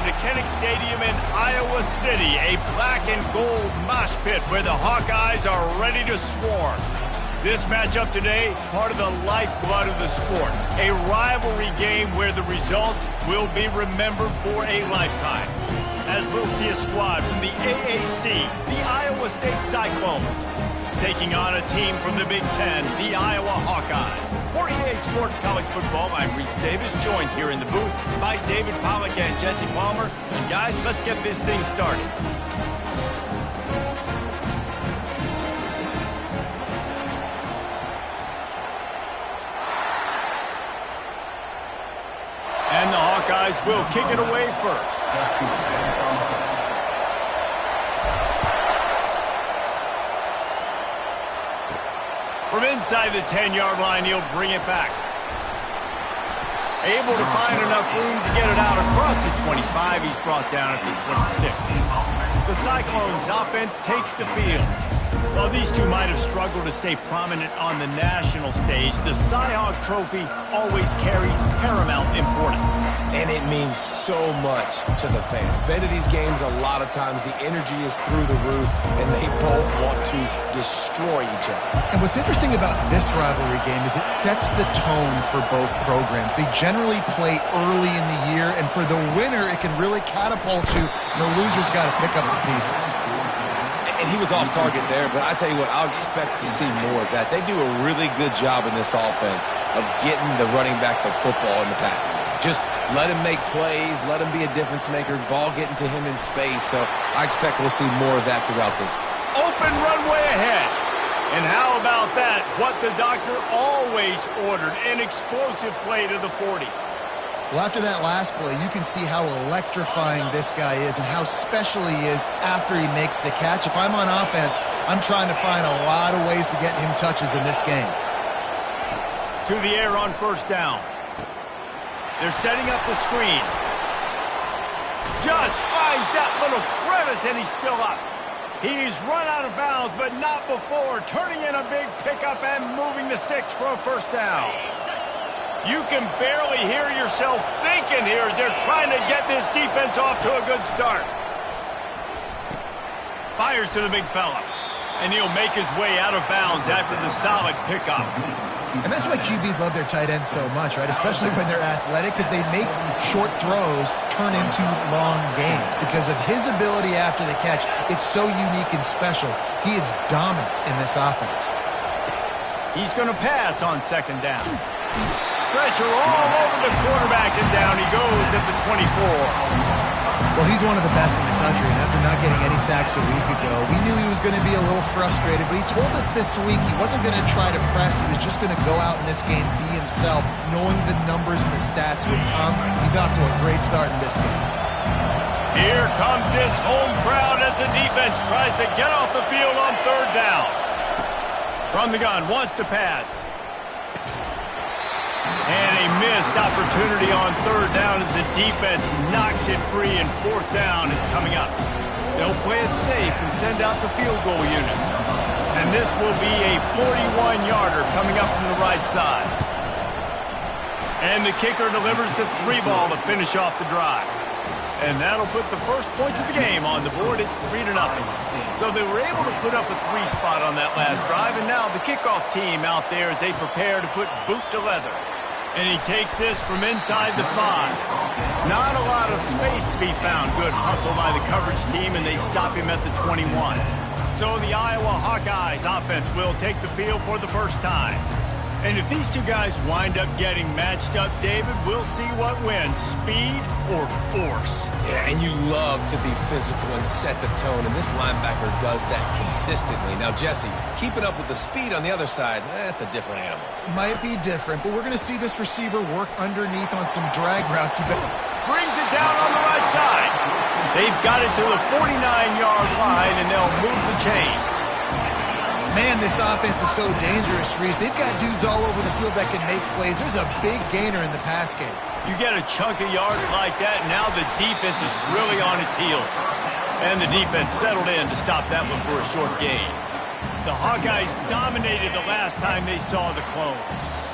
to Kinnick Stadium in Iowa City, a black and gold mosh pit where the Hawkeyes are ready to swarm. This matchup today, part of the lifeblood of the sport, a rivalry game where the results will be remembered for a lifetime. As we'll see a squad from the AAC, the Iowa State Cyclones, taking on a team from the Big Ten, the Iowa Hawkeyes. For EA Sports College Football, I'm Reese Davis, joined here in the booth by David Pollack and Jesse Palmer. And guys, let's get this thing started. And the Hawkeyes will kick it away first. From inside the 10-yard line, he'll bring it back. Able to find enough room to get it out across the 25. He's brought down at the 26. The Cyclones' offense takes the field. While these two might have struggled to stay prominent on the national stage, the Cy-Hawk Trophy always carries paramount importance. And it means so much to the fans. Been to these games a lot of times, the energy is through the roof, and they both want to destroy each other. And what's interesting about this rivalry game is it sets the tone for both programs. They generally play early in the year, and for the winner, it can really catapult you. The loser's got to pick up the pieces. And he was off target there, but I tell you what, I'll expect to see more of that. They do a really good job in this offense of getting the running back the football in the passing game. Just let him make plays, let him be a difference maker, ball getting to him in space. So I expect we'll see more of that throughout this. Open runway ahead. And how about that? What the doctor always ordered, an explosive play to the 40. Well, after that last play, you can see how electrifying this guy is and how special he is after he makes the catch. If I'm on offense, I'm trying to find a lot of ways to get him touches in this game. To the air on first down. They're setting up the screen. Just finds that little crevice, and he's still up. He's run out of bounds, but not before turning in a big pickup and moving the sticks for a first down. You can barely hear yourself thinking here as they're trying to get this defense off to a good start. Fires to the big fella. And he'll make his way out of bounds after the solid pickup. And that's why QBs love their tight ends so much, right? Especially when they're athletic, because they make short throws turn into long gains. Because of his ability after the catch, it's so unique and special. He is dominant in this offense. He's going to pass on second down. Pressure all over the quarterback, and down he goes at the 24. Well, he's one of the best in the country, and after not getting any sacks a week ago, we knew he was going to be a little frustrated, but he told us this week he wasn't going to try to press. He was just going to go out in this game, be himself, knowing the numbers and the stats would come. He's off to a great start in this game. Here comes this home crowd as the defense tries to get off the field on third down. From the gun, wants to pass. And a missed opportunity on third down as the defense knocks it free, and fourth down is coming up. They'll play it safe and send out the field goal unit. And this will be a 41-yarder coming up from the right side. And the kicker delivers the 3-ball to finish off the drive. And that'll put the first points of the game on the board. It's 3-0. So they were able to put up a 3 spot on that last drive, and now the kickoff team out there as they prepare to put boot to leather. And he takes this from inside the 5. Not a lot of space to be found. Good hustle by the coverage team, and they stop him at the 21. So the Iowa Hawkeyes offense will take the field for the first time. And if these two guys wind up getting matched up, David, we'll see what wins, speed or force. Yeah, and you love to be physical and set the tone, and this linebacker does that consistently. Now, Jesse, keeping up with the speed on the other side, that's a different animal. Might be different, but we're going to see this receiver work underneath on some drag routes. Brings it down on the right side. They've got it to the 49-yard line, and they'll move the chains. Man, this offense is so dangerous, Reese. They've got dudes all over the field that can make plays. There's a big gainer in the pass game. You get a chunk of yards like that, now the defense is really on its heels. And the defense settled in to stop that one for a short gain. The Hawkeyes dominated the last time they saw the clones.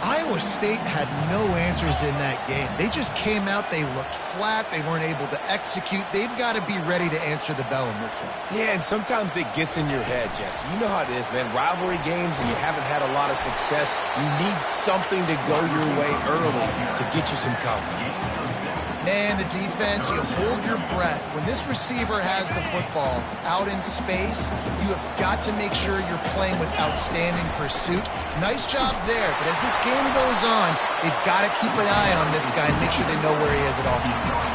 Iowa State had no answers in that game. They just came out, they looked flat, they weren't able to execute. They've got to be ready to answer the bell in this one. Yeah, and sometimes it gets in your head, Jesse. You know how it is, man. Rivalry games and you haven't had a lot of success. You need something to go your way early to get you some confidence. Man, the defense, you hold your breath. When this receiver has the football out in space, you have got to make sure you're playing with outstanding pursuit. Nice job there, but as this game goes on, they've got to keep an eye on this guy and make sure they know where he is at all times.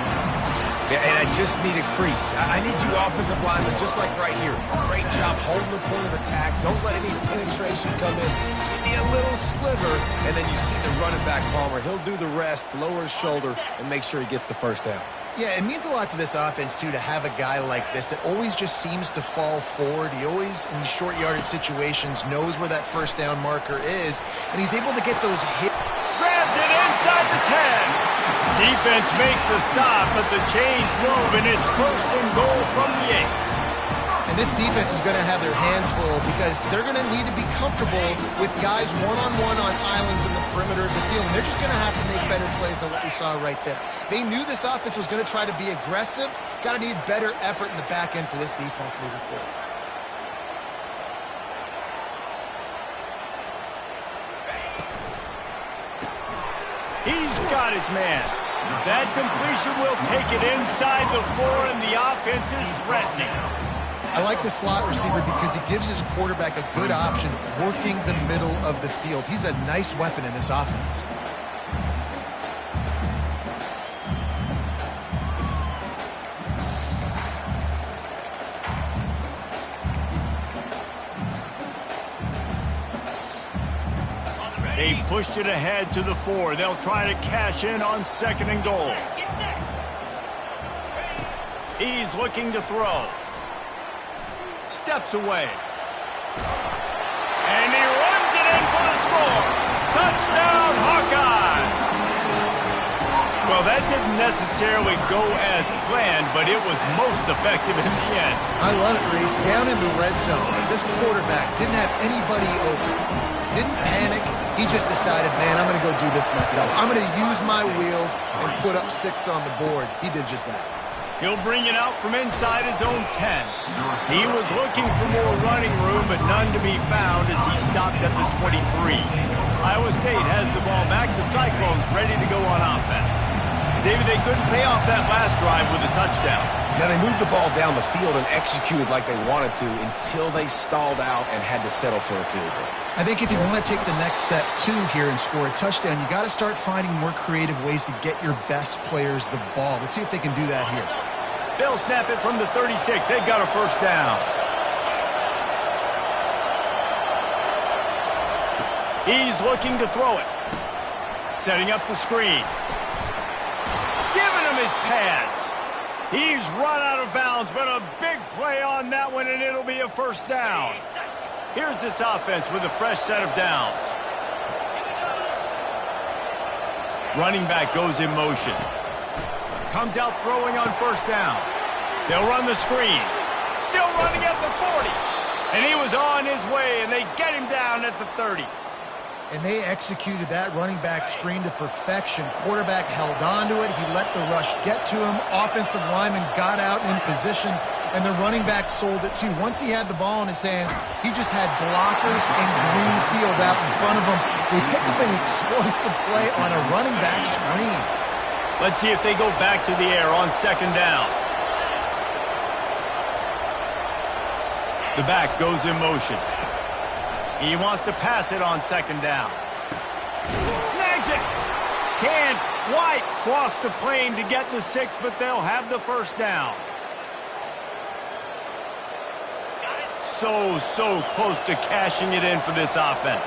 Yeah, and I just need a crease. I need you offensive linemen, just like right here. Great job holding the point of attack. Don't let any penetration come in. Give me a little sliver, and then you see the running back, Palmer. He'll do the rest, lower his shoulder, and make sure he gets the first down. Yeah, it means a lot to this offense, too, to have a guy like this that always just seems to fall forward. He always, in these short yardage situations, knows where that first down marker is, and he's able to get those hits. Grabs it inside the 10. Defense makes a stop, but the chains move, and it's first and goal from the 8. And this defense is going to have their hands full because they're going to need to be comfortable with guys one-on-one on islands in the perimeter of the field. And they're just going to have to make better plays than what we saw right there. They knew this offense was going to try to be aggressive. Got to need better effort in the back end for this defense moving forward. He's got his man. That completion will take it inside the 4, and the offense is threatening. I like the slot receiver because he gives his quarterback a good option working the middle of the field. He's a nice weapon in this offense. They've pushed it ahead to the 4. They'll try to cash in on 2nd and goal. He's looking to throw. Steps away. And he runs it in for the score. Touchdown, Hawkeye! Well, that didn't necessarily go as planned, but it was most effective in the end. I love it, Reese. Down in the red zone, this quarterback didn't have anybody open. Didn't panic. He just decided, man, I'm going to go do this myself. I'm going to use my wheels and put up 6 on the board. He did just that. He'll bring it out from inside his own 10. He was looking for more running room, but none to be found as he stopped at the 23. Iowa State has the ball back. The Cyclones ready to go on offense. David, they couldn't pay off that last drive with a touchdown. Now, they moved the ball down the field and executed like they wanted to until they stalled out and had to settle for a field goal. I think if you want to take the next step, too, here and score a touchdown, you got to start finding more creative ways to get your best players the ball. Let's see if they can do that here. They'll snap it from the 36. They've got a first down. He's looking to throw it. Setting up the screen. Giving him his pads. He's run out of bounds, but a big play on that one, and it'll be a first down. Here's this offense with a fresh set of downs. Running back goes in motion. Comes out throwing on first down. They'll run the screen. Still running at the 40. And he was on his way, and they get him down at the 30. And they executed that running back screen to perfection. Quarterback held on to it. He let the rush get to him. Offensive lineman got out in position, and the running back sold it too. Once he had the ball in his hands, he just had blockers and green field out in front of him. They pick up an explosive play on a running back screen. Let's see if they go back to the air on 2nd down. The back goes in motion. He wants to pass it on 2nd down. Snags it. Can't quite cross the plane to get the 6, but they'll have the first down. So close to cashing it in for this offense.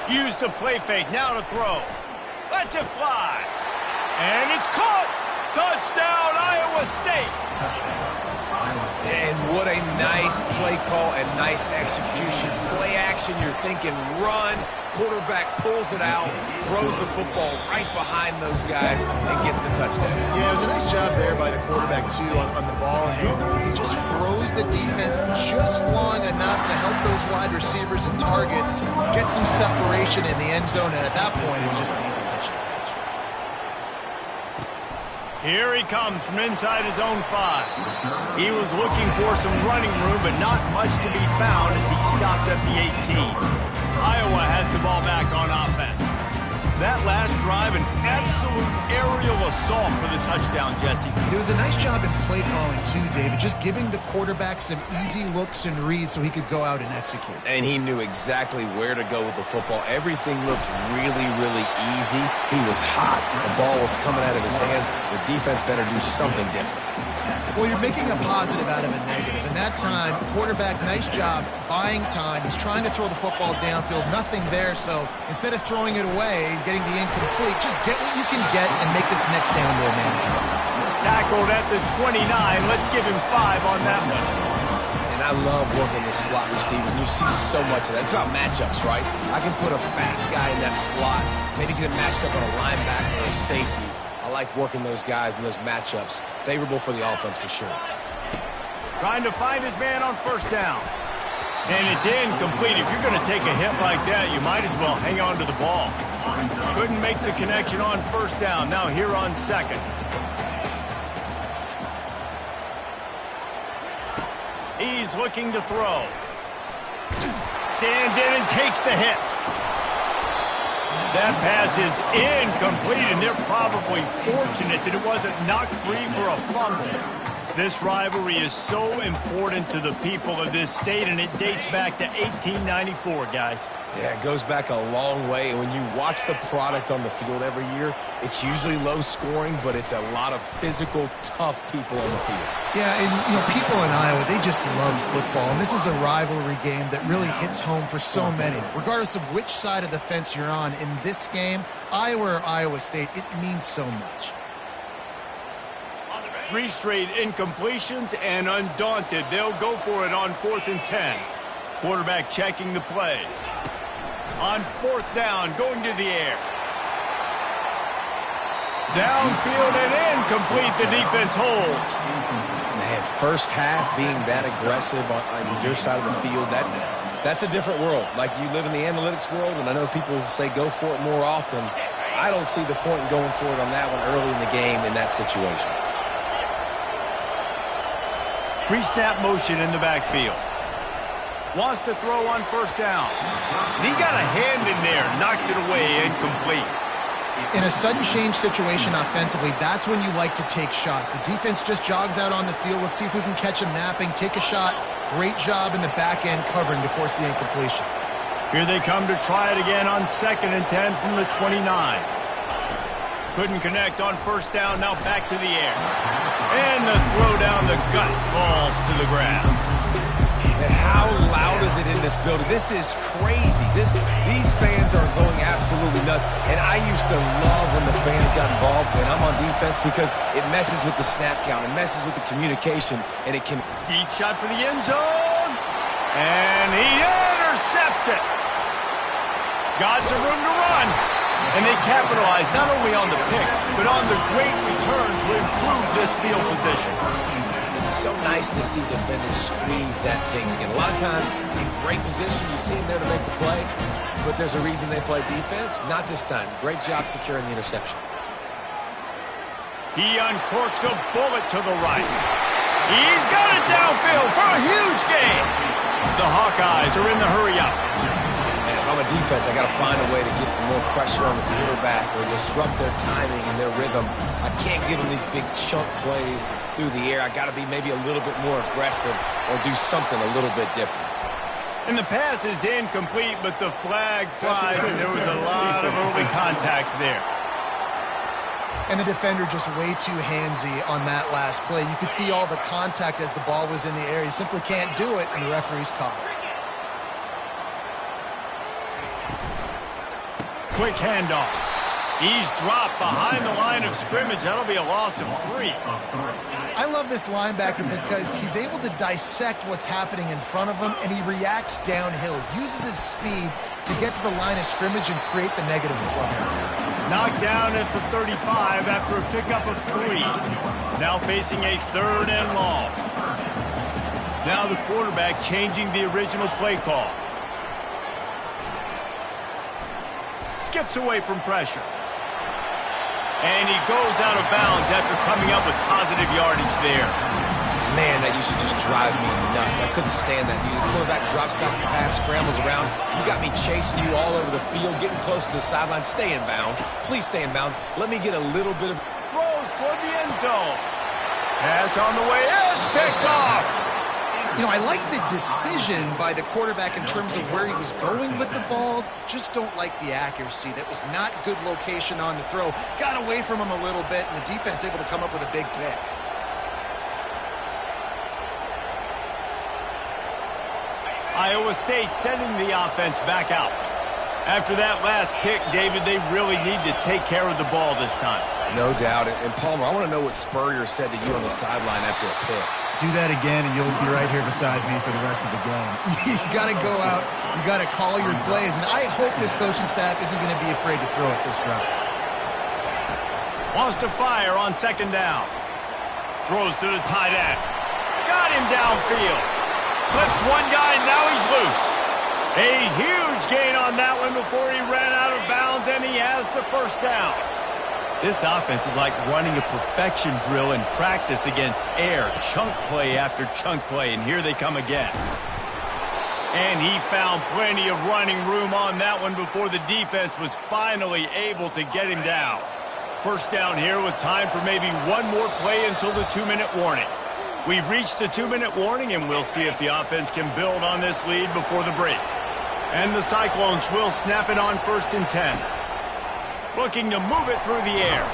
Use the play fake, now to throw. Lets it fly. And it's caught. Touchdown, Iowa State. And what a nice play call and nice execution. Play action, you're thinking run. Quarterback pulls it out, throws the football right behind those guys, and gets the touchdown. Yeah, it was a nice job there by the quarterback, too, on the ball handle. He just froze the defense just long enough to help those wide receivers and targets get some separation in the end zone, and at that point, it was just an easy pitch and catch. Here he comes from inside his own 5. He was looking for some running room, but not much to be found as he stopped at the 18. Iowa has the ball back on offense. That last drive, an absolute aerial assault for the touchdown, Jesse. It was a nice job in play calling, too, David, just giving the quarterback some easy looks and reads so he could go out and execute. And he knew exactly where to go with the football. Everything looked really, really easy. He was hot. The ball was coming out of his hands. The defense better do something different. Well, you're making a positive out of a negative. And that time, quarterback, nice job buying time. He's trying to throw the football downfield. Nothing there, so instead of throwing it away and getting the incomplete, just get what you can get and make this next down more manageable. Tackled at the 29. Let's give him 5 on that one. And I love working the slot receiver. You see so much of that. It's about matchups, right? I can put a fast guy in that slot, maybe get him matched up on a linebacker or a safety. I like working those guys in those matchups. Favorable for the offense for sure. Trying to find his man on first down. And it's incomplete. If you're going to take a hit like that, you might as well hang on to the ball. Couldn't make the connection on first down. Now here on second. He's looking to throw. Stands in and takes the hit. That pass is incomplete, and they're probably fortunate that it wasn't knocked free for a fumble. This rivalry is so important to the people of this state, and it dates back to 1894, guys. Yeah, it goes back a long way. And when you watch the product on the field every year, it's usually low scoring, but it's a lot of physical, tough people on the field. Yeah, and people in Iowa, they just love football. And this is a rivalry game that really hits home for so many. Regardless of which side of the fence you're on in this game, Iowa or Iowa State, it means so much. 3 straight incompletions, and undaunted, they'll go for it on 4th and 10. Quarterback checking the play. On 4th down, going to the air. Downfield and incomplete. The defense holds. Man, first half being that aggressive on your side of the field, that's a different world. Like, you live in the analytics world, and I know people say go for it more often. I don't see the point in going for it on that one early in the game in that situation. Pre-snap motion in the backfield. Wants to throw on first down. And he got a hand in there, knocks it away, incomplete. In a sudden change situation offensively, that's when you like to take shots. The defense just jogs out on the field. Let's see if we can catch him napping, take a shot. Great job in the back end covering to force the incompletion. Here they come to try it again on 2nd and 10 from the 29. Couldn't connect on first down, now back to the air. And the throw down the gut falls to the grass. And how loud is it in this building? This is crazy. These fans are going absolutely nuts. And I used to love when the fans got involved, and I'm on defense, because it messes with the snap count. It messes with the communication, and it can... Deep shot for the end zone. And he intercepts it. Got some room to run. And they capitalize not only on the pick, but on the great returns to improve this field position. It's so nice to see defenders squeeze that pigskin. A lot of times, in great position, you see them there to make the play, but there's a reason they play defense. Not this time. Great job securing the interception. He uncorks a bullet to the right. He's got it downfield for a huge gain. The Hawkeyes are in the hurry-up. And if I'm a defense, I got to find a way to get some more pressure on the quarterback or disrupt their timing and their rhythm. I can't give them these big chunk plays through the air. I got to be maybe a little bit more aggressive or do something a little bit different. And the pass is incomplete, but the flag flies, and there was a lot of early contact there. And the defender just way too handsy on that last play. You could see all the contact as the ball was in the air. He simply can't do it, and the referee's caught it. Quick handoff. He's dropped behind the line of scrimmage. That'll be a loss of 3. I love this linebacker because he's able to dissect what's happening in front of him, and he reacts downhill, uses his speed to get to the line of scrimmage and create the negative play. Knocked down at the 35 after a pickup of 3. Now facing a 3rd and long. Now the quarterback changing the original play call. Skips away from pressure. And he goes out of bounds after coming up with positive yardage there. Man, that used to just drive me nuts. I couldn't stand that. The quarterback drops back the pass, scrambles around. You got me chasing you all over the field, getting close to the sideline. Stay in bounds. Please stay in bounds. Let me get a little bit of... Throws toward the end zone. Pass on the way. It's picked off. You know, I like the decision by the quarterback in terms of where he was going with the ball. Just don't like the accuracy. That was not good location on the throw. Got away from him a little bit, and the defense able to come up with a big pick. Iowa State sending the offense back out. After that last pick, David, they really need to take care of the ball this time. No doubt. And Palmer, I want to know what Spurrier said to you on the sideline after a pick. Do that again, and you'll be right here beside me for the rest of the game. You got to go out. You got to call your plays, and I hope this coaching staff isn't going to be afraid to throw it this route. Wants to fire on 2nd down. Throws to the tight end. Got him downfield. Slips one guy, now he's loose. A huge gain on that one before he ran out of bounds, and he has the 1st down. This offense is like running a perfection drill in practice against air. Chunk play after chunk play, and here they come again. And he found plenty of running room on that one before the defense was finally able to get him down. 1st down here with time for maybe one more play until the 2-minute warning. We've reached the 2-minute warning, and we'll see if the offense can build on this lead before the break. And the Cyclones will snap it on 1st and 10. Looking to move it through the air.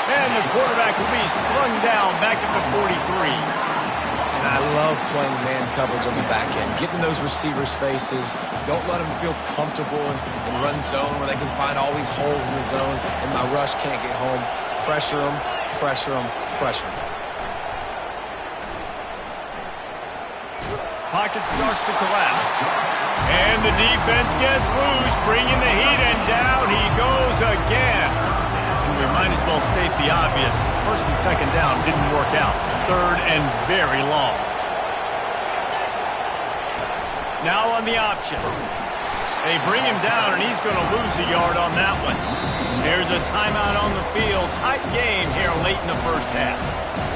And the quarterback will be slung down back at the 43. And I love playing man coverage on the back end, getting those receivers' faces. Don't let them feel comfortable in run zone where they can find all these holes in the zone and my rush can't get home. Pressure them, pressure them, pressure them. Pocket starts to collapse. And the defense gets loose, bringing the heat, and down he goes again. And we might as well state the obvious. 1st and 2nd down didn't work out. 3rd and very long. Now on the option. They bring him down, and he's going to lose a yard on that one. There's a timeout on the field. Tight game here late in the 1st half.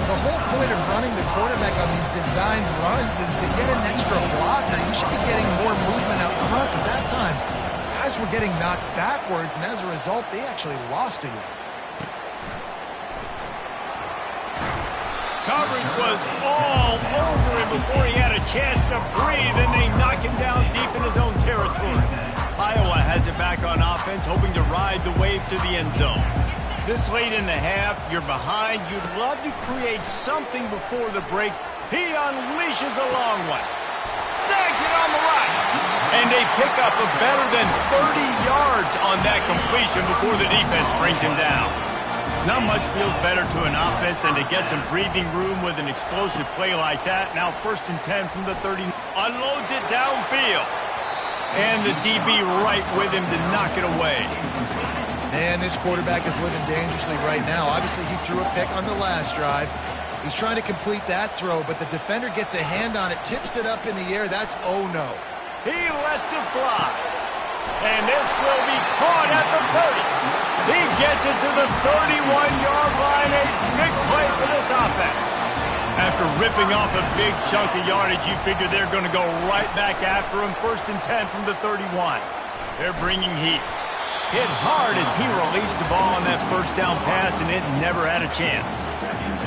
The whole point of running the quarterback on these designed runs is to get an extra blocker. You should be getting more movement out front. At that time, guys were getting knocked backwards, and as a result, they actually lost a yard. Coverage was all over him before he had a chance to breathe, and they knock him down deep in his own territory. Iowa has it back on offense, hoping to ride the wave to the end zone. This late in the half, you're behind. You'd love to create something before the break. He unleashes a long one. Snags it on the right. And they pick up a better than 30 yards on that completion before the defense brings him down. Not much feels better to an offense than to get some breathing room with an explosive play like that. Now 1st and 10 from the 30. Unloads it downfield. And the DB right with him to knock it away. Man, this quarterback is living dangerously right now. Obviously, he threw a pick on the last drive. He's trying to complete that throw, but the defender gets a hand on it, tips it up in the air. That's oh no. He lets it fly. And this will be caught at the 30. He gets it to the 31-yard line. A big play for this offense. After ripping off a big chunk of yardage, you figure they're going to go right back after him. 1st and 10 from the 31. They're bringing heat. Hit hard as he released the ball on that 1st down pass, and it never had a chance.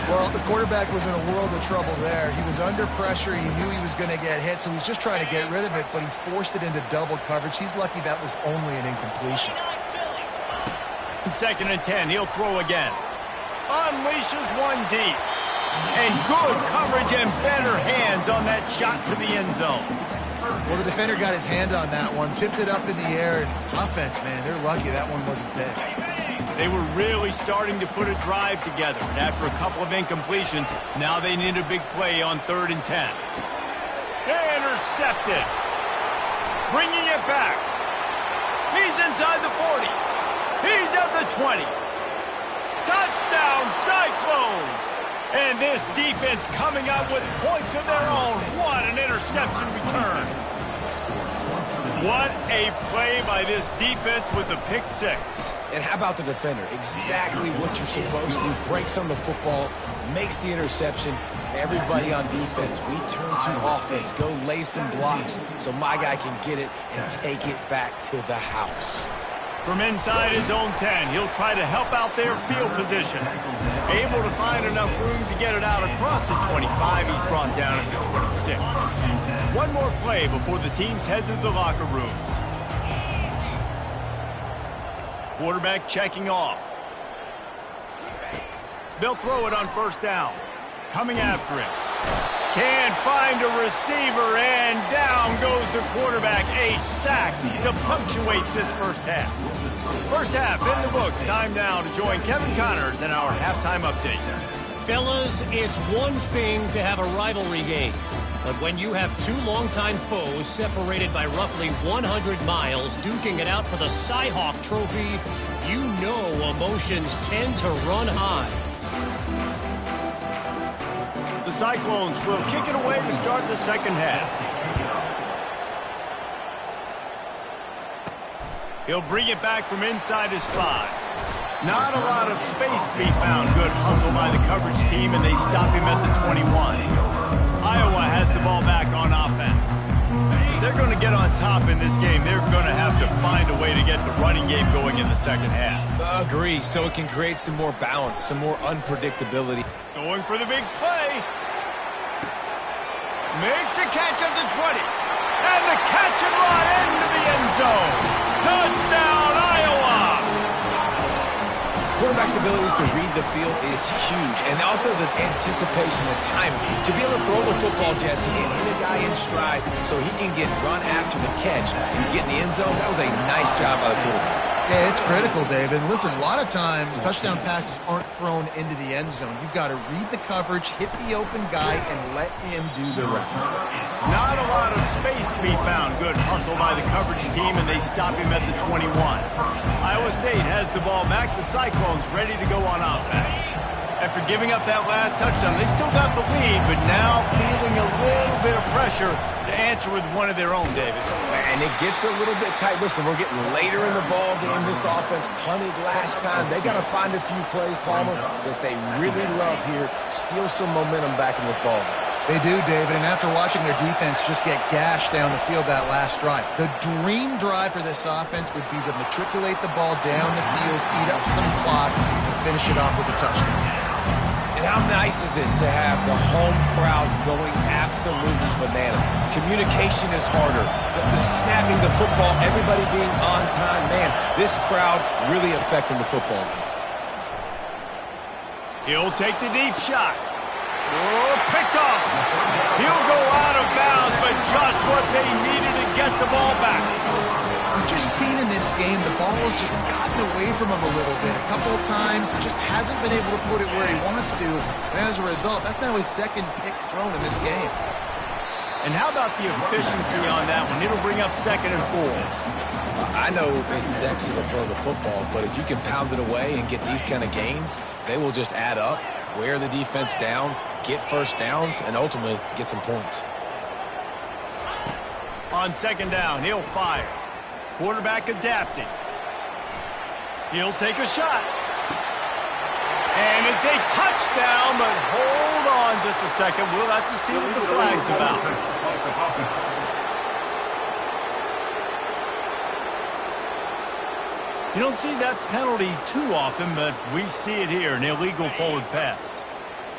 Well, the quarterback was in a world of trouble there. He was under pressure. He knew he was going to get hit, so he's just trying to get rid of it, but he forced it into double coverage. He's lucky that was only an incompletion. 2nd and 10, he'll throw again. Unleashes one deep. And good coverage and better hands on that shot to the end zone. Well, the defender got his hand on that one, tipped it up in the air. Offense, man, they're lucky that one wasn't picked. They were really starting to put a drive together. And after a couple of incompletions, now they need a big play on 3rd and 10. Intercepted. Bringing it back. He's inside the 40. He's at the 20. Touchdown, Cyclones! And this defense coming up with points of their own. What an interception return. What a play by this defense with a pick six. And how about the defender? Exactly what you're supposed to. Breaks on the football, makes the interception. Everybody on defense, we turn to offense. Go lay some blocks so my guy can get it and take it back to the house. From inside his own 10, he'll try to help out their field position. Able to find enough room to get it out across the 25. He's brought down at the 26. One more play before the teams head to the locker rooms. Quarterback checking off. They'll throw it on 1st down. Coming after him. Can't find a receiver, and down goes the quarterback. A sack to punctuate this first half. First half in the books. Time now to join Kevin Connors in our halftime update. Fellas, it's one thing to have a rivalry game. But when you have two longtime foes separated by roughly 100 miles duking it out for the Cy-Hawk Trophy, you know emotions tend to run high. The Cyclones will kick it away to start the second half. He'll bring it back from inside his 5. Not a lot of space to be found. Good hustle by the coverage team, and they stop him at the 21. Iowa has the ball back on offense. If they're going to get on top in this game, they're going to have to find a way to get the running game going in the second half. Agree, so it can create some more balance, some more unpredictability. Going for the big play. Makes a catch at the 20. And the catch and run into the end zone. Touchdown, Iowa! Quarterback's abilities to read the field is huge, and also the anticipation, the timing. To be able to throw the football, Jesse, and hit a guy in stride so he can get run after the catch and get in the end zone, that was a nice job by the quarterback. Yeah, it's critical, David. Listen, a lot of times touchdown passes aren't thrown into the end zone. You've got to read the coverage, hit the open guy, and let him do the rest. Not a lot of space to be found. Good hustle by the coverage team, and they stop him at the 21. Iowa State has the ball back. The Cyclones ready to go on offense. After giving up that last touchdown, they still got the lead, but now feeling a little bit of pressure to answer with one of their own, David. And it gets a little bit tight. Listen, we're getting later in the ball game. This offense punted last time. They got to find a few plays, Palmer, that they really love here. Steal some momentum back in this ball game. They do, David, and after watching their defense just get gashed down the field that last drive, the dream drive for this offense would be to matriculate the ball down the field, eat up some clock, and finish it off with a touchdown. And how nice is it to have the home crowd going absolutely bananas? Communication is harder. The snapping the football, everybody being on time. Man, this crowd really affecting the football game. He'll take the deep shot. Oh, picked off. He'll go out of bounds, but just what they needed to get the ball back. We've just seen in this game the ball has just gotten away from him a little bit. A couple of times, just hasn't been able to put it where he wants to. And as a result, that's now his second pick thrown in this game. And how about the efficiency on that one? It'll bring up 2nd and 4. I know it's sexy to throw the football, but if you can pound it away and get these kind of gains, they will just add up, wear the defense down, get first downs, and ultimately get some points. On 2nd down, he'll fire. Quarterback adapting. He'll take a shot. And it's a touchdown, but hold on just a second. We'll have to see what the flag's about. You don't see that penalty too often, but we see it here, an illegal forward pass.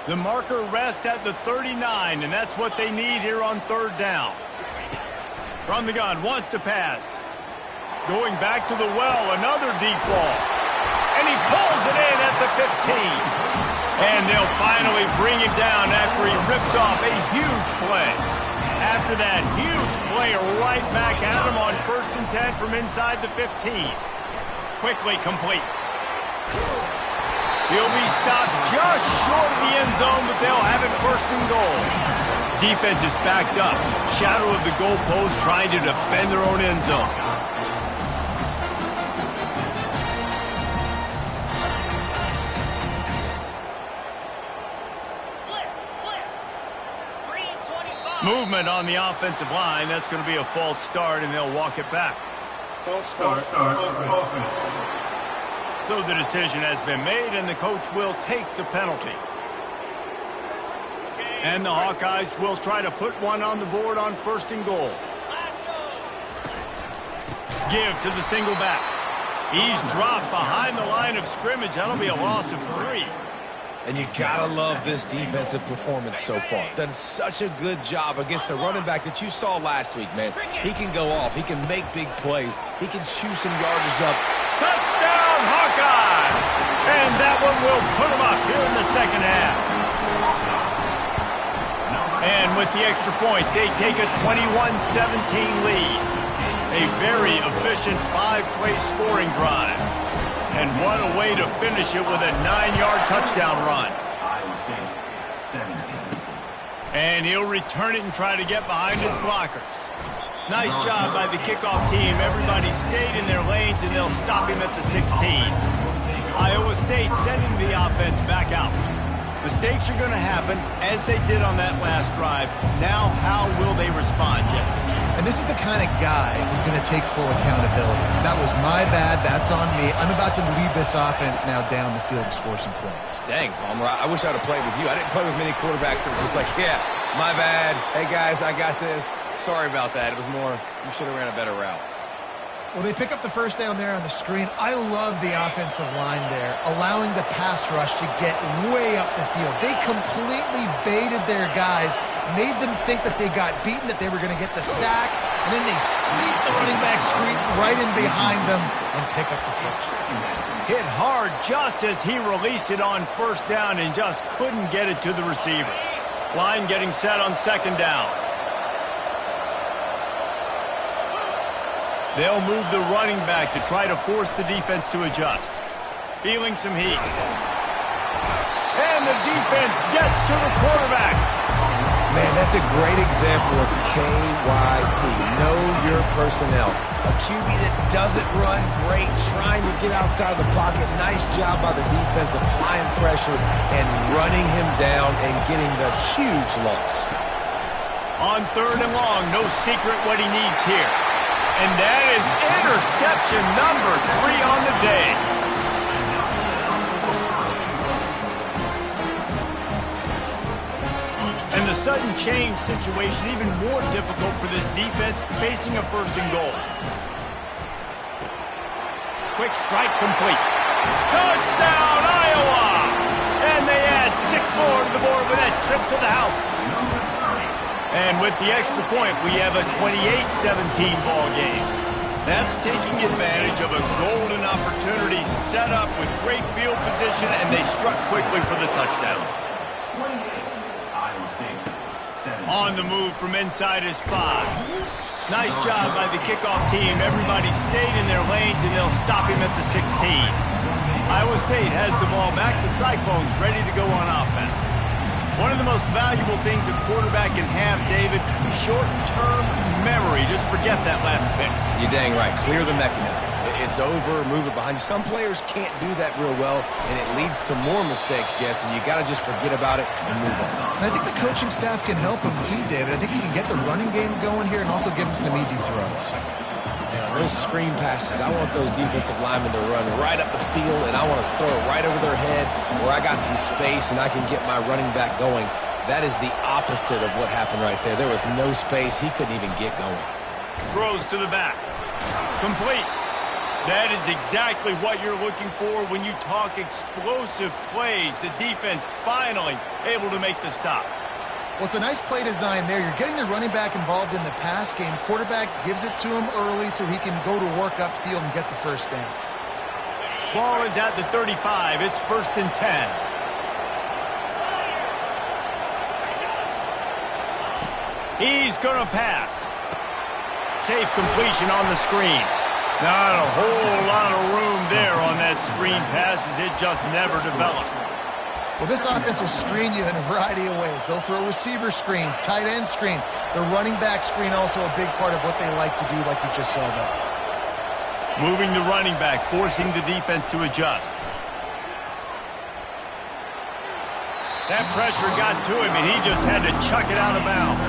The marker rests at the 39, and that's what they need here on 3rd down. From the gun, wants to pass. Going back to the well, another deep ball. And he pulls it in at the 15. And they'll finally bring him down after he rips off a huge play. After that huge play, right back at him on 1st and 10 from inside the 15. Quickly complete. He'll be stopped just short of the end zone, but they'll have it first and goal. Defense is backed up. Shadow of the goalpost trying to defend their own end zone. Movement on the offensive line. That's going to be a false start, and they'll walk it back. False start. So the decision has been made, and the coach will take the penalty. And the Hawkeyes will try to put one on the board on first and goal. Give to the single back. He's dropped behind the line of scrimmage. That'll be a loss of 3. And you gotta love this defensive performance so far. Done such a good job against a running back that you saw last week, man. He can go off. He can make big plays. He can chew some yardage up. Touchdown, Hawkeye! And that one will put him up here in the second half. And with the extra point, they take a 21-17 lead. A very efficient 5-play scoring drive. And what a way to finish it with a 9-yard touchdown run. And he'll return it and try to get behind his blockers. Nice job by the kickoff team. Everybody stayed in their lanes, and they'll stop him at the 16. Iowa State sending the offense back out. Mistakes are going to happen, as they did on that last drive. Now, how will they respond, Jesse? And this is the kind of guy who's going to take full accountability. That was my bad. That's on me. I'm about to lead this offense now down the field and score some points. Dang, Palmer, I wish I would have played with you. I didn't play with many quarterbacks that were just like, yeah, my bad. Hey, guys, I got this. Sorry about that. It was more, you should have ran a better route. Well, they pick up the first down there on the screen. I love the offensive line there, allowing the pass rush to get way up the field. They completely baited their guys, made them think that they got beaten, that they were going to get the sack, and then they sneak the running back screen right in behind them and pick up the first. Hit hard just as he released it on first down and just couldn't get it to the receiver. Line getting set on second down. They'll move the running back to try to force the defense to adjust. Feeling some heat. And the defense gets to the quarterback. Man, that's a great example of KYP. Know your personnel. A QB that doesn't run great, trying to get outside the pocket. Nice job by the defense applying pressure and running him down and getting the huge loss. On third and long, no secret what he needs here. And that is interception number 3 on the day. And the sudden change situation even more difficult for this defense facing a first and goal. Quick strike complete. Touchdown, Iowa! And they add 6 more to the board with that trip to the house. And with the extra point, we have a 28-17 ball game. That's taking advantage of a golden opportunity set up with great field position, and they struck quickly for the touchdown. On the move from inside his 5. Nice job by the kickoff team. Everybody stayed in their lanes, and they'll stop him at the 16. Iowa State has the ball back. The Cyclones ready to go on offense. One of the most valuable things a quarterback can have, David, short-term memory. Just forget that last pick. You're dang right. Clear the mechanism. It's over. Move it behind you. Some players can't do that real well, and it leads to more mistakes, Jesse. You got to just forget about it and move on. And I think the coaching staff can help him too, David. I think you can get the running game going here and also give him some easy throws. Those screen passes, I want those defensive linemen to run right up the field, and I want to throw it right over their head where I got some space and I can get my running back going. That is the opposite of what happened right there. There was no space. He couldn't even get going. Throws to the back. Complete. That is exactly what you're looking for when you talk explosive plays. The defense finally able to make the stop. Well, it's a nice play design there. You're getting the running back involved in the pass game. Quarterback gives it to him early so he can go to work upfield and get the first down. Ball is at the 35. It's 1st and 10. He's going to pass. Safe completion on the screen. Not a whole lot of room there on that screen pass as it just never developed. Well, this offense will screen you in a variety of ways. They'll throw receiver screens, tight end screens. The running back screen also a big part of what they like to do, like you just saw there. Moving the running back, forcing the defense to adjust. That pressure got to him, and he just had to chuck it out of bounds.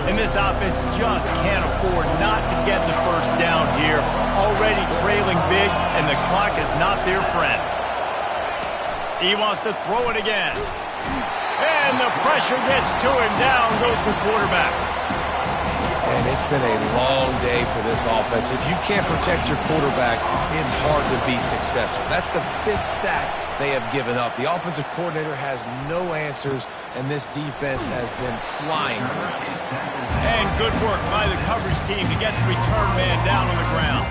And this offense just can't afford not to get the first down here. Already trailing big, and the clock is not their friend. He wants to throw it again. And the pressure gets to him. Down goes the quarterback. And it's been a long day for this offense. If you can't protect your quarterback, it's hard to be successful. That's the 5th sack they have given up. The offensive coordinator has no answers, and this defense has been flying around. And good work by the coverage team to get the return man down on the ground.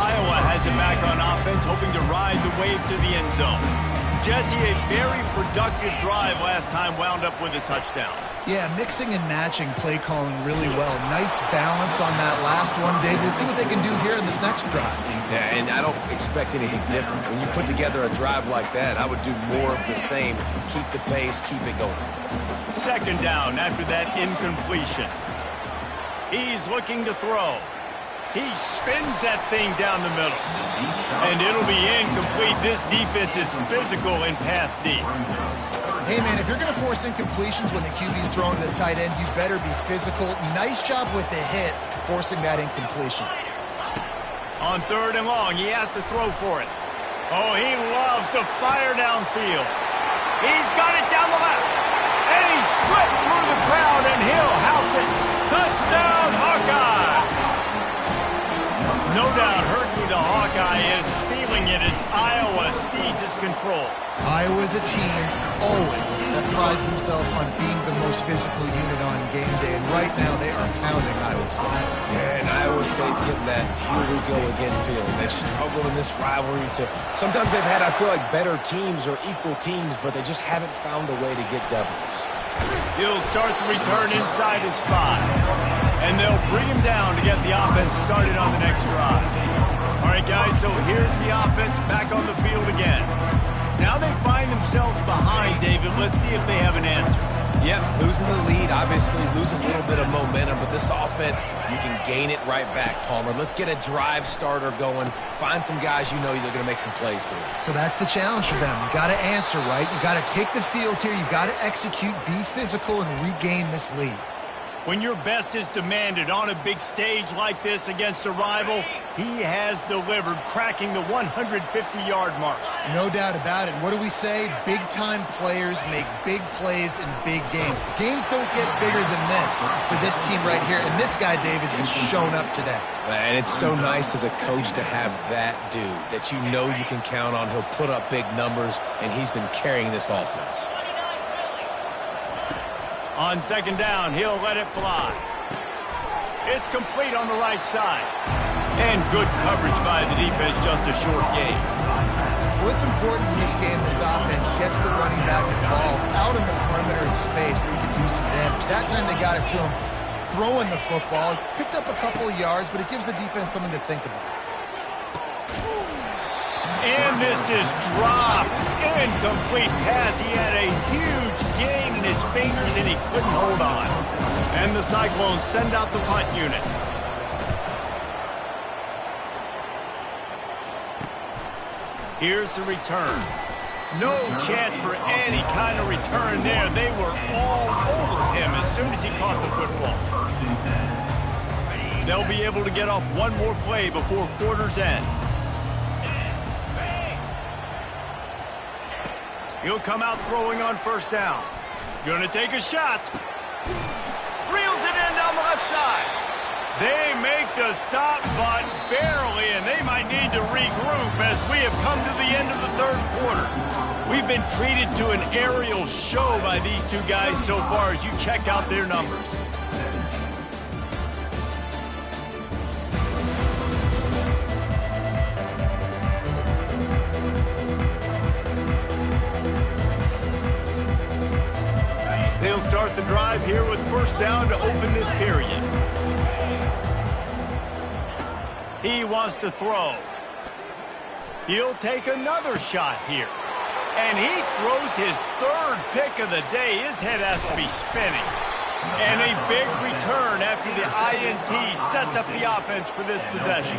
Iowa has it back on offense, hoping to ride the wave to the end zone. Jesse, a very productive drive last time, wound up with a touchdown. Yeah, mixing and matching play calling really well. Nice balance on that last one, David. Let's see what they can do here in this next drive. Yeah, and I don't expect anything different. When you put together a drive like that, I would do more of the same. Keep the pace, keep it going. Second down after that incompletion. He's looking to throw. He spins that thing down the middle. And it'll be incomplete. This defense is physical in pass deep. Hey, man, if you're going to force incompletions when the QB's throwing to the tight end, you better be physical. Nice job with the hit, forcing that incompletion. On 3rd and long, he has to throw for it. Oh, he loves to fire downfield. He's got it down the left. And he slipped through the crowd, and he'll house it. Touchdown, Hawkeye! No doubt Herky the Hawkeye is feeling it as Iowa seizes control. Iowa's a team, always, that prides themselves on being the most physical unit on game day. And right now, they are pounding Iowa State. Yeah, and Iowa State's getting that here we go again feeling. They've struggled in this rivalry to... Sometimes they've had, I feel like, better teams or equal teams, but they just haven't found a way to get W's. He'll start the return inside his 5. And they'll bring him down to get the offense started on the next drive. All right, guys, so here's the offense back on the field again. Now they find themselves behind, David. Let's see if they have an answer. Yep, losing the lead, obviously lose a little bit of momentum, but this offense, you can gain it right back, Palmer. Let's get a drive starter going. Find some guys you know they're going to make some plays for you. So that's the challenge for them. You got to answer, right? You got to take the field here. You got to execute, be physical, and regain this lead. When your best is demanded on a big stage like this against a rival, he has delivered, cracking the 150-yard mark. No doubt about it. What do we say? Big-time players make big plays in big games. The games don't get bigger than this for this team right here. And this guy, David, has shown up today. And it's so nice as a coach to have that dude that you know you can count on. He'll put up big numbers, and he's been carrying this offense. On 2nd down, he'll let it fly. It's complete on the right side. And good coverage by the defense, just a short gain. Well, it's important in this game, this offense gets the running back involved out in the perimeter in space where you can do some damage. That time they got it to him throwing the football. Picked up a couple of yards, but it gives the defense something to think about. And this is dropped. Incomplete pass. He had a huge gain in his fingers, and he couldn't hold on. And the Cyclones send out the punt unit. Here's the return. No chance for any kind of return there. They were all over him as soon as he caught the football. They'll be able to get off one more play before quarter's end. He'll come out throwing on 1st down. Gonna take a shot. Reels it in down the left side. They make the stop, but barely, and they might need to regroup as we have come to the end of the 3rd quarter. We've been treated to an aerial show by these two guys so far as you check out their numbers. They'll start the drive here with 1st down to open this period. He wants to throw. He'll take another shot here. And he throws his third pick of the day. His head has to be spinning. And a big return after the INT sets up the offense for this possession.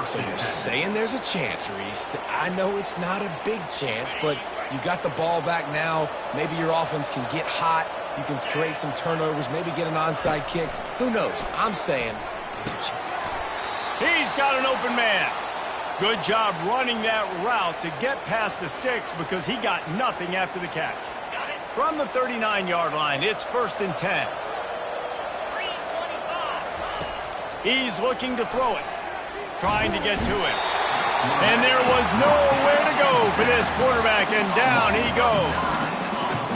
So you're saying there's a chance, Reese. I know it's not a big chance, but you got the ball back now. Maybe your offense can get hot. You can create some turnovers, maybe get an onside kick. Who knows? I'm saying there's a chance. He's got an open man. Good job running that route to get past the sticks because he got nothing after the catch. From the 39-yard line, it's 1st and 10. He's looking to throw it. Trying to get to it. And there was nowhere to go for this quarterback, and down he goes.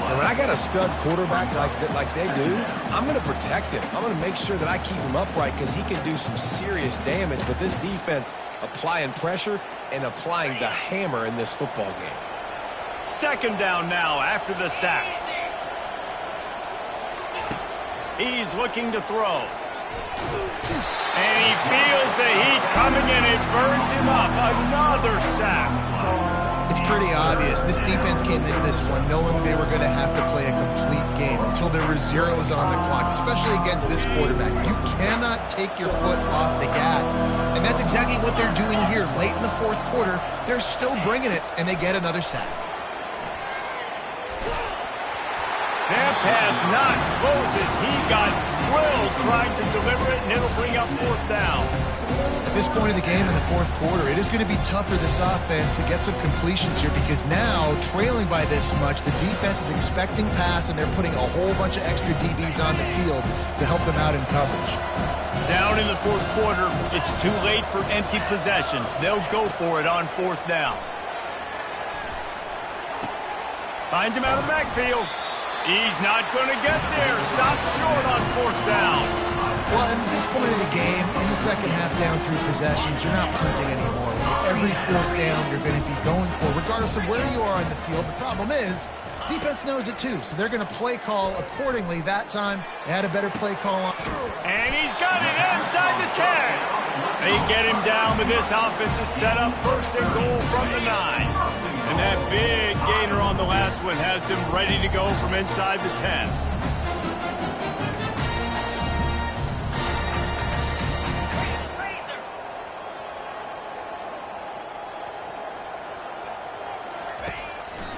And when I got a stud quarterback like they do, I'm going to protect him. I'm going to make sure that I keep him upright because he can do some serious damage. But this defense applying pressure and applying the hammer in this football game. 2nd down now after the sack. He's looking to throw. And he feels the heat coming and it burns him up. Another sack. It's pretty obvious. This defense came into this one knowing they were going to have to play a complete game until there were zeros on the clock, especially against this quarterback. You cannot take your foot off the gas. And that's exactly what they're doing here. Late in the 4th quarter, they're still bringing it, and they get another sack. That pass not close as he got drilled trying to deliver it, and it'll bring up 4th down. At this point in the game in the 4th quarter, it is going to be tough for this offense to get some completions here because now, trailing by this much, the defense is expecting pass, and they're putting a whole bunch of extra DBs on the field to help them out in coverage. Down in the 4th quarter, it's too late for empty possessions. They'll go for it on 4th down. Finds him out of the backfield. He's not going to get there. Stop short on 4th down. Well, at this point in the game, in the second half down 3 possessions, you're not punting anymore. Every 4th down you're going to be going for, regardless of where you are on the field. The problem is, defense knows it too, so they're going to play call accordingly. That time, they had a better play call on. And he's got it inside the 10. They get him down, but this offense is set up 1st and goal from the 9. And that big gainer on the last one has him ready to go from inside the 10.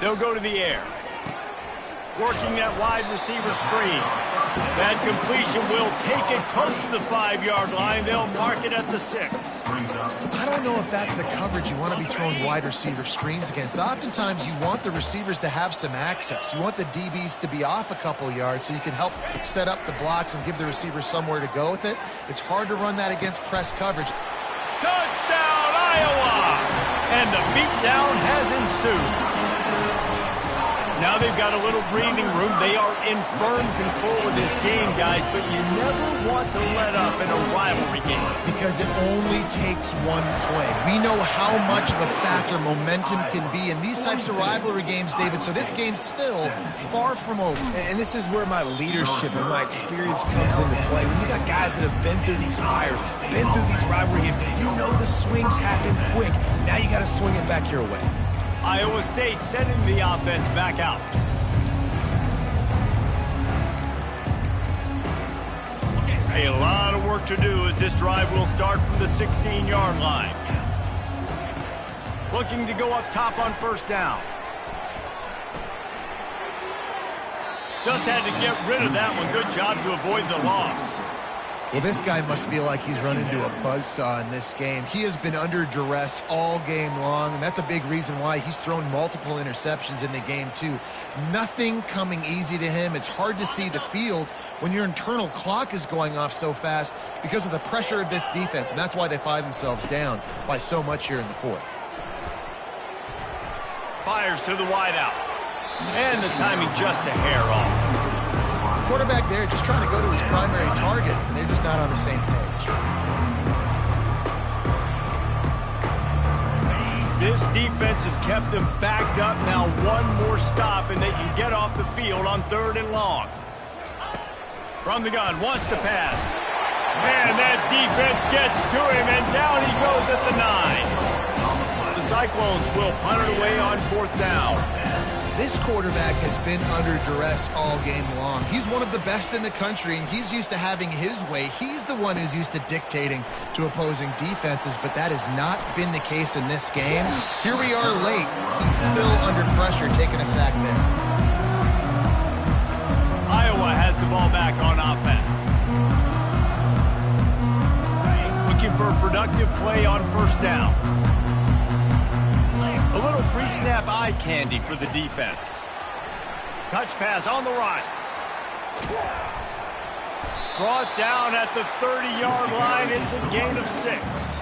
They'll go to the air. Working that wide receiver screen. That completion will take it close to the 5-yard line. They'll mark it at the 6. I don't know if that's the coverage you want to be throwing wide receiver screens against. Oftentimes, you want the receivers to have some access. You want the DBs to be off a couple yards so you can help set up the blocks and give the receivers somewhere to go with it. It's hard to run that against press coverage. Touchdown, Iowa! And the beatdown has ensued. Now they've got a little breathing room. They are in firm control of this game, guys, but you never want to let up in a rivalry game. Because it only takes one play. We know how much of a factor momentum can be in these types of rivalry games, David, so this game's still far from over. And this is where my leadership and my experience comes into play. When you got guys that have been through these fires, been through these rivalry games, you know the swings happen quick. Now you got to swing it back your way. Iowa State sending the offense back out. A lot of work to do as this drive will start from the 16-yard line. Looking to go up top on 1st down. Just had to get rid of that one. Good job to avoid the loss. Well, this guy must feel like he's run into a buzzsaw in this game. He has been under duress all game long, and that's a big reason why he's thrown multiple interceptions in the game, too. Nothing coming easy to him. It's hard to see the field when your internal clock is going off so fast because of the pressure of this defense, and that's why they find themselves down by so much here in the 4th. Fires to the wideout. And the timing just a hair off. Quarterback there just trying to go to his primary target, and they're just not on the same page. This defense has kept them backed up. Now one more stop, and they can get off the field on 3rd and long. From the gun, wants to pass. And that defense gets to him, and down he goes at the 9. The Cyclones will punt it away on 4th down. This quarterback has been under duress all game long. He's one of the best in the country, and he's used to having his way. He's the one who's used to dictating to opposing defenses, but that has not been the case in this game. Here we are late. He's still under pressure, taking a sack there. Iowa has the ball back on offense. Looking for a productive play on 1st down. A little pre-snap eye candy for the defense. Touch pass on the run. Brought down at the 30-yard line. It's a gain of 6.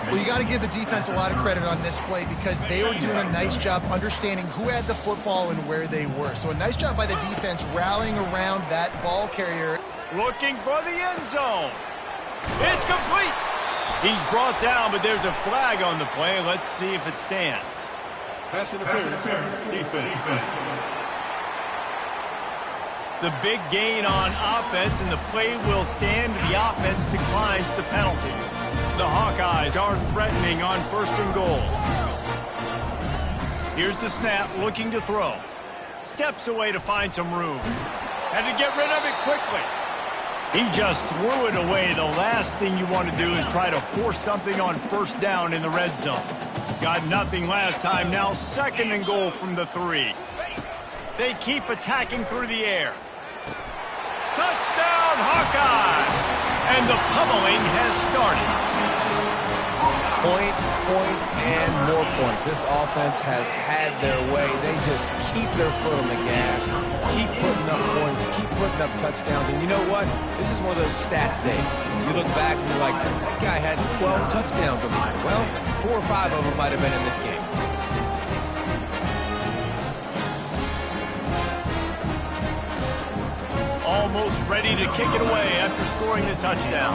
Well, you got to give the defense a lot of credit on this play because they were doing a nice job understanding who had the football and where they were. So a nice job by the defense rallying around that ball carrier. Looking for the end zone. It's complete. He's brought down, but there's a flag on the play. Let's see if it stands. Pass interference. Defense. The big gain on offense, and the play will stand. The offense declines the penalty. The Hawkeyes are threatening on 1st and goal. Here's the snap, looking to throw. Steps away to find some room. Had to get rid of it quickly. He just threw it away. The last thing you want to do is try to force something on 1st down in the red zone. Got nothing last time. Now 2nd and goal from the 3. They keep attacking through the air. Touchdown, Hawkeye! And the pummeling has started. Points, and more points. This offense has had their way. They just keep their foot on the gas, keep putting up points, keep putting up touchdowns. And you know what? This is one of those stats days. You look back and you're like, that guy had 12 touchdowns on the year. Well, 4 or 5 of them might have been in this game. Almost ready to kick it away after scoring the touchdown.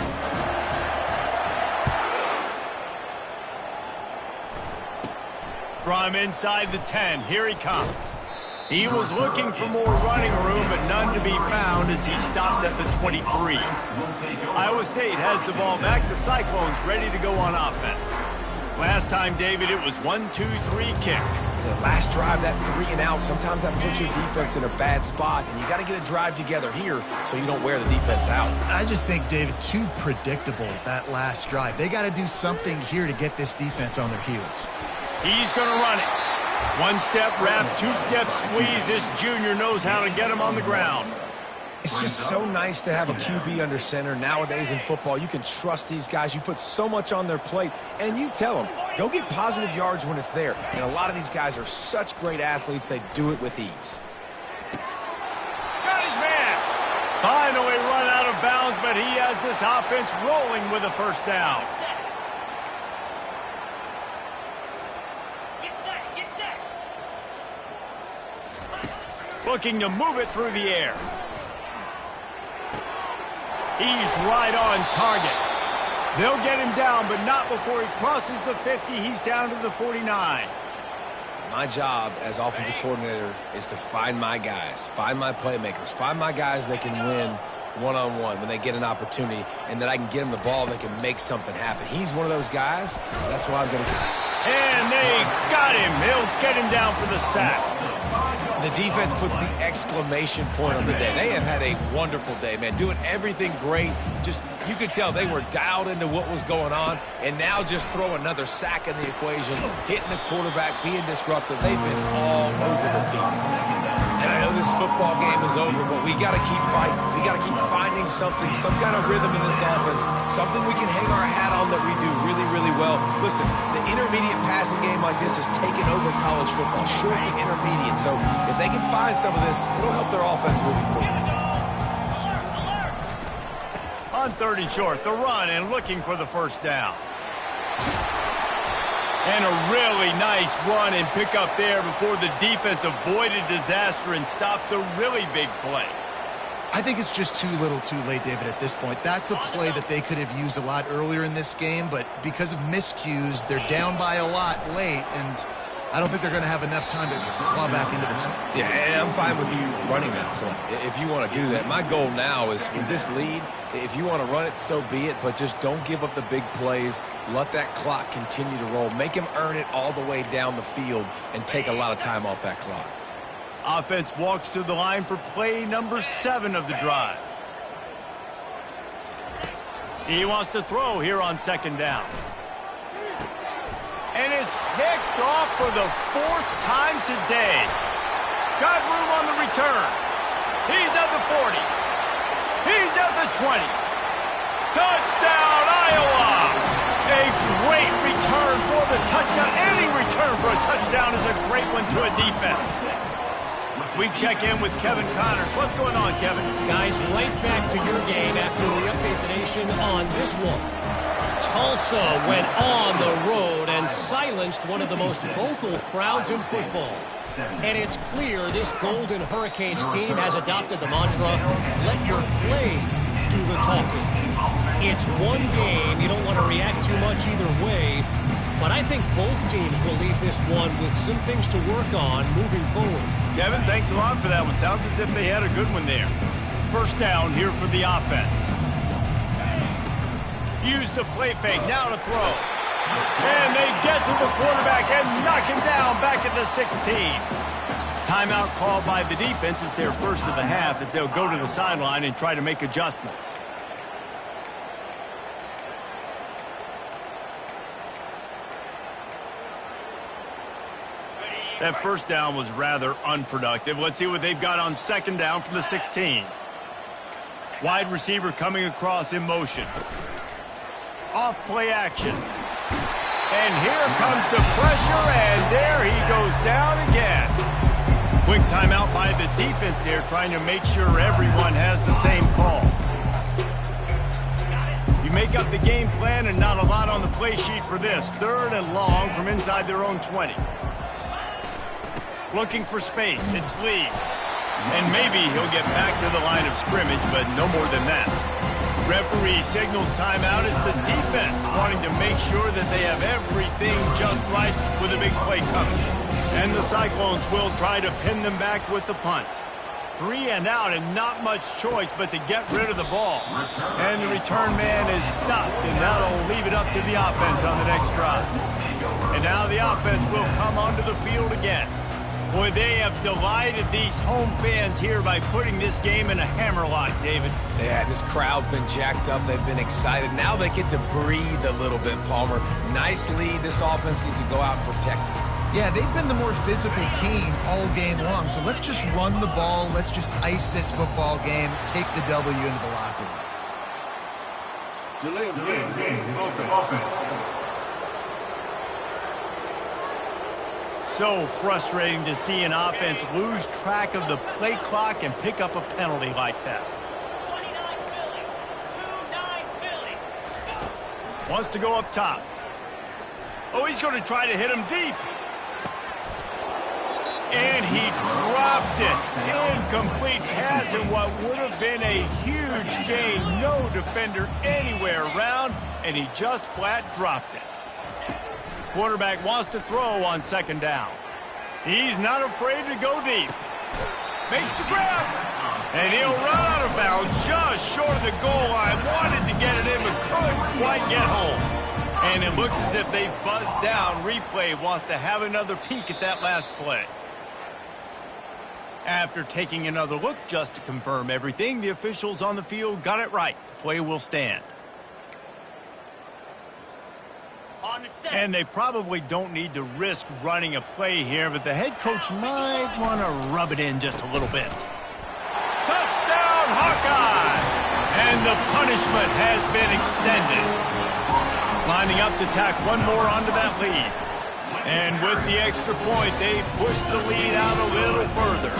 From inside the 10, here he comes. He was looking for more running room, but none to be found as he stopped at the 23. Iowa State has the ball back. The Cyclones ready to go on offense. Last time, David, it was 1-2-3 kick. The last drive, that 3 and out, sometimes that puts your defense in a bad spot, and you got to get a drive together here so you don't wear the defense out. I just think, David, too predictable, that last drive. They got to do something here to get this defense on their heels. He's going to run it. 1-step wrap, 2-step squeeze. This junior knows how to get him on the ground. It's just so nice to have a QB under center. Nowadays in football, you can trust these guys. You put so much on their plate, and you tell them, go get positive yards when it's there. And a lot of these guys are such great athletes, they do it with ease. Got his man. Finally run out of bounds, but he has this offense rolling with a 1st down. Looking to move it through the air. He's right on target. They'll get him down, but not before he crosses the 50. He's down to the 49. My job as offensive coordinator is to find my guys, find my playmakers, find my guys that can win one-on-one when they get an opportunity, and that I can get them the ball and they can make something happen. He's one of those guys. That's why I'm going to... And they got him. He'll get him down for the sack. The defense puts the exclamation point on the day. They have had a wonderful day, man. Doing everything great. Just, you could tell they were dialed into what was going on. And now just throw another sack in the equation, hitting the quarterback, being disruptive. They've been all over the field. And I know this football game is over, but we got to keep fighting. We got to keep finding something, some kind of rhythm in this offense, something we can hang our hat on that we do really, really well. Listen, the intermediate passing game like this has taken over college football, short to intermediate. So if they can find some of this, it'll help their offense moving forward. On 3rd and short, the run and looking for the 1st down. And a really nice run and pick up there before the defense avoided disaster and stopped the really big play. I think it's just too little too late, David, at this point. That's a play that they could have used a lot earlier in this game, but because of miscues, they're down by a lot late, and I don't think they're going to have enough time to claw back into this one. Yeah, and I'm fine with you running that play if you want to do that. My goal now is with this lead, if you want to run it, so be it, but just don't give up the big plays. Let that clock continue to roll. Make him earn it all the way down the field and take a lot of time off that clock. Offense walks to the line for play number 7 of the drive. He wants to throw here on 2nd down. And it's picked off for the 4th time today. Got room on the return. He's at the 40. He's at the 20. Touchdown, Iowa! A great return for the touchdown. Any return for a touchdown is a great one to a defense. We check in with Kevin Connors. What's going on, Kevin? Guys, right back to your game after we update the nation on this one. Tulsa went on the road and silenced one of the most vocal crowds in football. And it's clear this Golden Hurricanes team has adopted the mantra, let your play do the talking. It's one game. You don't want to react too much either way. But I think both teams will leave this one with some things to work on moving forward. Kevin, thanks a lot for that one. Sounds as if they had a good one there. 1st down here for the offense. Use the play fake, now to throw. And they get to the quarterback and knock him down back at the 16. Timeout called by the defense. It's their first of the half as they'll go to the sideline and try to make adjustments. That 1st down was rather unproductive. Let's see what they've got on 2nd down from the 16. Wide receiver coming across in motion. Off play action. And here comes the pressure, and there he goes down again. Quick timeout by the defense there, trying to make sure everyone has the same call. You make up the game plan and not a lot on the play sheet for this. 3rd and long from inside their own 20. Looking for space, it's Lee. And maybe he'll get back to the line of scrimmage, but no more than that. Referee signals timeout as the defense wanting to make sure that they have everything just right with a big play coming. And the Cyclones will try to pin them back with the punt. 3 and out and not much choice but to get rid of the ball. And the return man is stopped, and that'll leave it up to the offense on the next drive. And now the offense will come onto the field again. Boy, they have delighted these home fans here by putting this game in a hammerlock, David. Yeah, this crowd's been jacked up. They've been excited. Now they get to breathe a little bit, Palmer. Nice lead. This offense needs to go out and protect it. Yeah, they've been the more physical team all game long. So let's just run the ball. Let's just ice this football game. Take the W into the locker room. Delay of game. Offense. So frustrating to see an offense lose track of the play clock and pick up a penalty like that. Wants to go up top. Oh, he's going to try to hit him deep. And he dropped it. Incomplete pass in what would have been a huge gain. No defender anywhere around, and he just flat dropped it. Quarterback wants to throw on 2nd down. He's not afraid to go deep. Makes the grab. And he'll run out of bounds just short of the goal line. Wanted to get it in, but couldn't quite get home. And it looks as if they've buzzed down. Replay wants to have another peek at that last play. After taking another look just to confirm everything, the officials on the field got it right. The play will stand. And they probably don't need to risk running a play here, but the head coach might want to rub it in just a little bit. Touchdown, Hawkeye! And the punishment has been extended. Lining up to tack one more onto that lead. And with the extra point, they push the lead out a little further.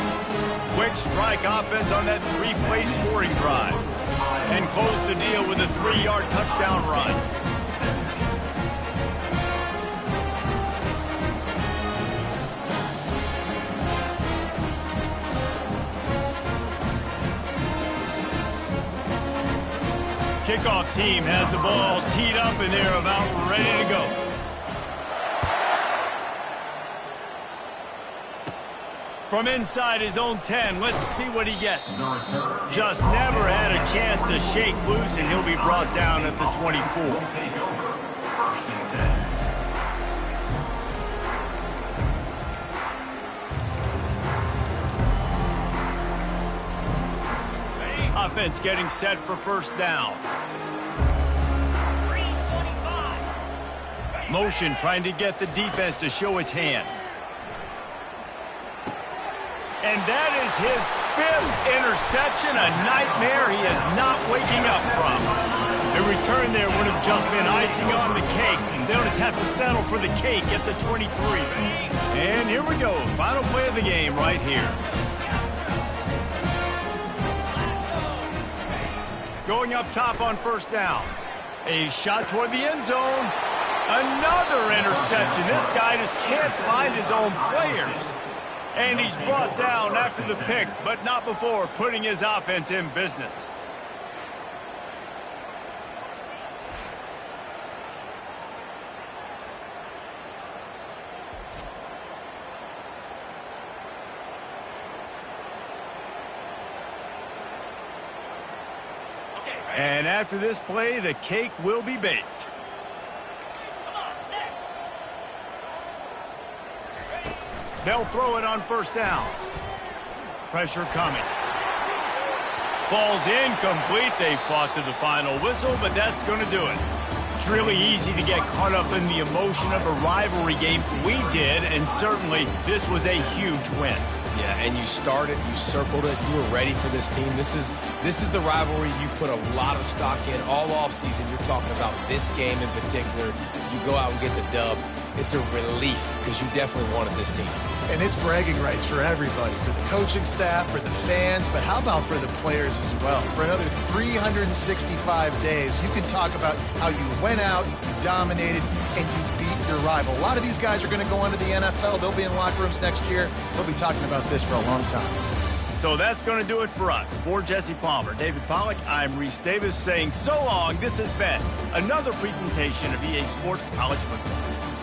Quick strike offense on that 3-play scoring drive. And close the deal with a 3-yard touchdown run. Kickoff team has the ball teed up and they're about ready to go. From inside his own 10, let's see what he gets. Just never had a chance to shake loose, and he'll be brought down at the 24. Offense getting set for first down. Motion trying to get the defense to show his hand. And that is his 5th interception, a nightmare he is not waking up from. A return there would have just been icing on the cake. They'll just have to settle for the cake at the 23. And here we go, final play of the game right here. Going up top on first down. A shot toward the end zone. Another interception. This guy just can't find his own players. And he's brought down after the pick, but not before putting his offense in business. And after this play, the cake will be baked. They'll throw it on first down. Pressure coming. Falls incomplete. They fought to the final whistle, but that's going to do it. It's really easy to get caught up in the emotion of a rivalry game. We did, and certainly this was a huge win. Yeah, and you started, you circled it, you were ready for this team. This is the rivalry you put a lot of stock in all offseason. You're talking about this game in particular. You go out and get the dub. It's a relief because you definitely wanted this team. And it's bragging rights for everybody, for the coaching staff, for the fans, but how about for the players as well? For another 365 days, you can talk about how you went out, you dominated, and you beat your rival. A lot of these guys are going to go on to the NFL. They'll be in locker rooms next year. They'll be talking about this for a long time. So that's going to do it for us. For Jesse Palmer, David Pollack, I'm Reese Davis saying so long. This has been another presentation of EA Sports College Football.